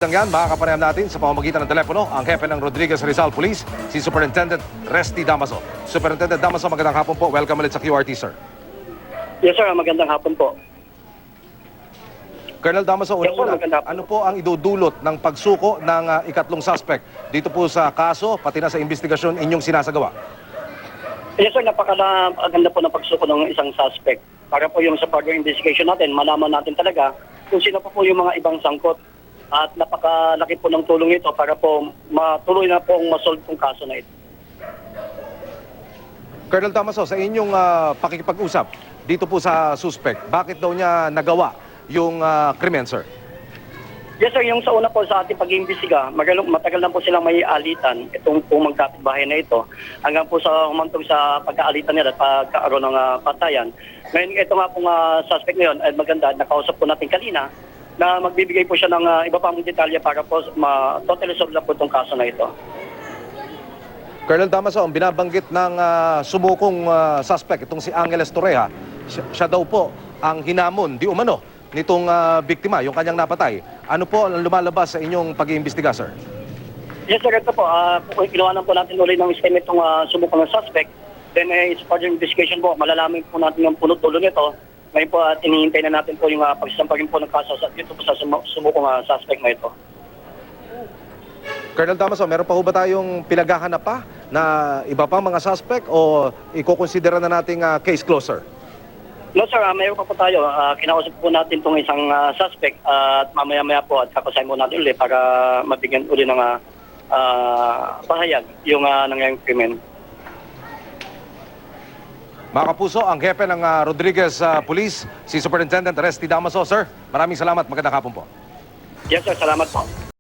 Yan, makakapanayam natin sa pamamagitan ng telepono ang hepe ng Rodriguez Rizal Police, si Superintendent Resty Damaso. Superintendent Damaso, magandang hapon po. Welcome ulit sa QRT, sir. Yes, sir. Magandang hapon po. Colonel Damaso, Yes, sir, una-una, magandang hapon. ano po ang idudulot ng pagsuko ng ikatlong suspect dito po sa kaso, pati na sa investigasyon inyong sinasagawa? Yes, sir. Napakaganda po ng pagsuko ng isang suspect. Para po yung sa further investigation natin, malaman natin talaga kung sino po yung mga ibang sangkot. At napakalaki po ng tulong ito para po matuloy na pong masolve yung kaso na ito. Colonel Damaso, sa inyong pakikipag-usap dito po sa suspect, bakit daw niya nagawa yung krimen, sir? Yes, sir. Yung sa una po sa ating pag-iimbestiga, matagal na po silang may alitan itong pong magkapitbahay na ito hanggang po sa humantong sa pagkaalitan nila at pagkaaroon ng patayan. Ngayon, ito nga pong suspect ngayon ay maganda. Nakausap po natin kanina na magbibigay po siya ng iba pang detalye para po totally solve na po itong kaso na ito. Colonel Damaso, ang binabanggit ng sumukong suspect, itong si Angeles Torreja, siya daw po ang hinamon, di umano, nitong biktima, yung kanyang napatay. Ano po ang lumalabas sa inyong pag-iimbestiga, sir? Yes, sir. Ito po, kinuhanan po natin ulit ng estimate itong sumukong ng suspect. Then, is further investigation po, malalaman po natin yung punot-dulo nito. Ngayon po, inihintay na natin po yung pagsasampagin po ng kaso dito po sa sumukong suspect na ito. Colonel Damaso, meron pa ho ba tayong pinaghahanap pa na iba pang mga suspect o ikukonsidera na nating case closer? No, sir. Mayroon pa po tayo. Kinausap po natin itong isang suspect at mamaya-maya po at kapasahin mo natin ulit para mabigyan ulit ng pahayag yung nangyaring krimen. Mga kapuso, ang hepe ng Rodriguez Police, si Superintendent Resty Damaso. Sir, maraming salamat. Magandang hapon po. Yes, sir. Salamat po.